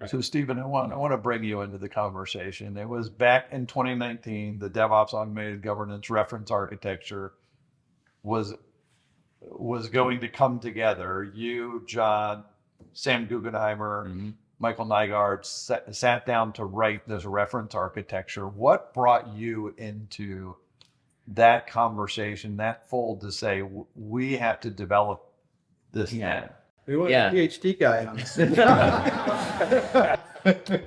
So Stephen, I want to bring you into the conversation. It was back in 2019, the DevOps Automated Governance Reference Architecture was going to come together. You, John, Sam Guggenheimer, Michael Nygaard sat down to write this reference architecture. What brought you into that conversation, that fold to say, we have to develop this thing? We want a PhD guy on this.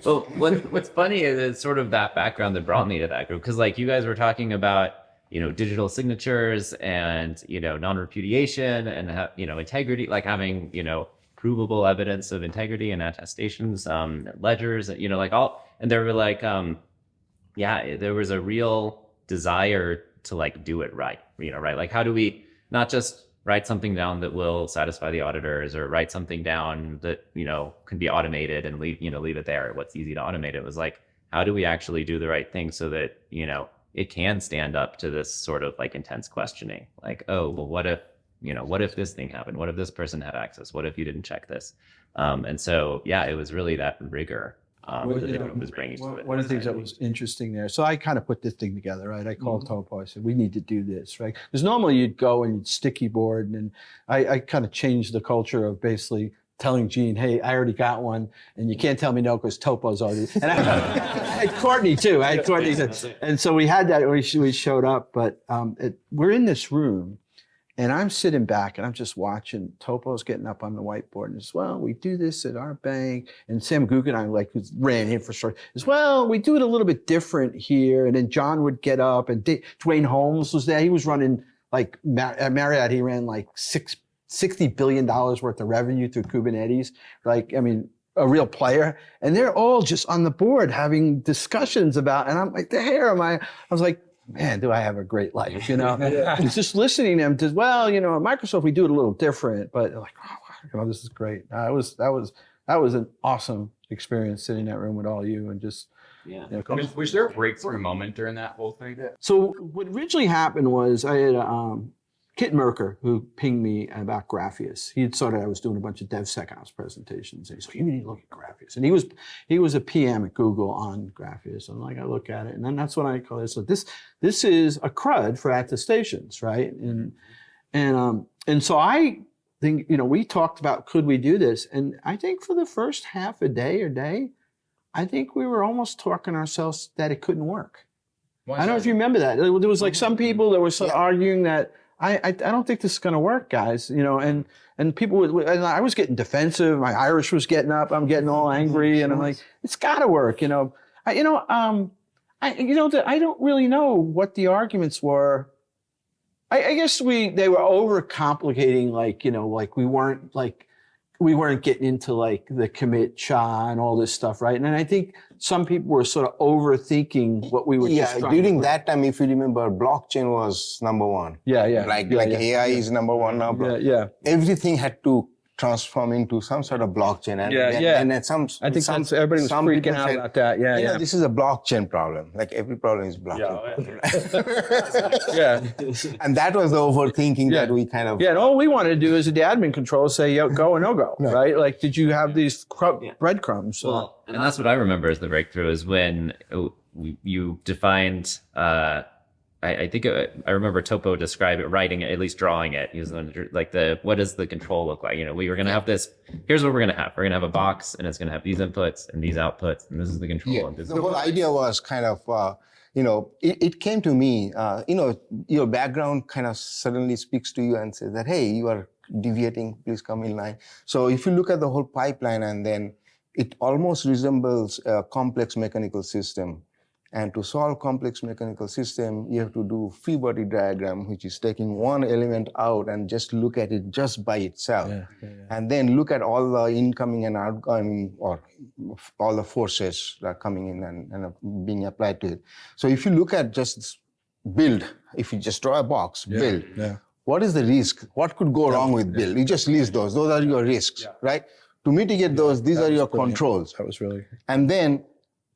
Well, what's funny is it's sort of that background that brought me to that group. Because like you guys were talking about, digital signatures and, non-repudiation and, integrity, like having, provable evidence of integrity and attestations, ledgers, and there were like, there was a real desire to like do it right, right? Like, how do we not just write something down that will satisfy the auditors or write something down that, can be automated and leave it there. What's easy to automate? It was like, how do we actually do the right thing so that, it can stand up to this sort of like intense questioning? Like, oh, well, what if this thing happened? What if this person had access? What if you didn't check this? And so, it was really that rigor that it was bringing to it. One of the things that was interesting there, so I kind of put this thing together, right? I called Topo. I said, we need to do this, right? Because normally you'd go and you'd sticky board, and I kind of changed the culture of basically telling Gene, hey, I already got one, and you can't tell me no because Topo's already. And I had Courtney too. I had Courtney, and so we had that. We showed up, but we're in this room, and I'm sitting back, and I'm just watching. Topo's getting up on the whiteboard, and says, "Well, we do this at our bank." And Sam Guggenheim, who ran infrastructure, says, "Well, we do it a little bit different here." And then John would get up, and Dwayne Holmes was there. He was running like at Marriott. He ran like $60 billion worth of revenue through Kubernetes. A real player. And they're all just on the board having discussions about, and I'm like, I was like, man, do I have a great life, It's just listening to them to, well, at Microsoft, we do it a little different, but like, this is great. That was an awesome experience sitting in that room with all you and just, Was there a breakthrough moment during that whole thing? So what originally happened was I had Kit Merker, who pinged me about Grapheus. I was doing a bunch of DevSecOps presentations. And he said, you need to look at Grapheus. And he was a PM at Google on Grapheus. And I look at it. And then that's what I call it. So this is a CRUD for attestations, right? And so I think, we talked about, could we do this? And I think for the first half a day, I think we were almost talking ourselves that it couldn't work. I don't know if you remember that. There was like some people that were sort of arguing that, I don't think this is going to work, guys. And people and I was getting defensive. My Irish was getting up. I'm getting all angry, and I'm like, it's got to work. I don't really know what the arguments were. I guess they were overcomplicating. We weren't getting into like the commit SHA and all this stuff, right? And I think some people were sort of overthinking what we were. Yeah, during that time, if you remember, blockchain was number one. Yeah. AI is number one now. Yeah. Everything had to transform into some sort of blockchain. And I think everybody was freaking out about that. Yeah. This is a blockchain problem. Like every problem is blockchain. Yeah. And that was the overthinking that we kind of. Yeah, and all we wanted to do is the admin control say go or no go, right? Like, did you have these breadcrumbs? Well, and that's what I remember as the breakthrough is when you defined. I think I remember Topo describe it, writing it, at least drawing it. He was like what does the control look like? We were going to have this. Here's what we're going to have. We're going to have a box, and it's going to have these inputs and these outputs, and this is the control. Yeah. The whole idea was kind of, it came to me. Your background kind of suddenly speaks to you and says that, hey, you are deviating. Please come in line. So if you look at the whole pipeline, and then it almost resembles a complex mechanical system. And to solve complex mechanical system, you have to do free body diagram, which is taking one element out and just look at it just by itself. And then look at all the incoming and outgoing, or all the forces that are coming in and being applied to it. So if you look at just build, if you just draw a box, build, what is the risk? What could go wrong with build? You just list those. Those are your risks, right? To mitigate those, these are your controls. That was really. And then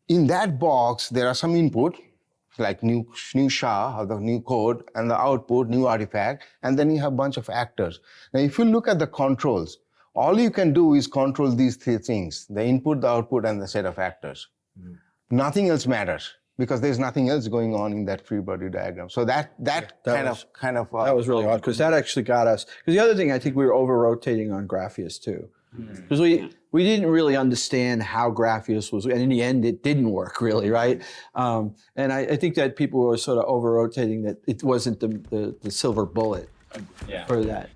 in that box, there are some input, like new SHA, or the new code, and the output, new artifact, and then you have a bunch of actors. Now, if you look at the controls, All you can do is control these three things: the input, the output, and the set of actors. Nothing else matters because there's nothing else going on in that free body diagram. So that kind of That was really hard because that actually got us. Because the other thing, I think we were over rotating on Grapheus too, because we didn't really understand how Grapheus was, and in the end, it didn't work really, right? And I think that people were sort of over rotating that it wasn't the silver bullet for that.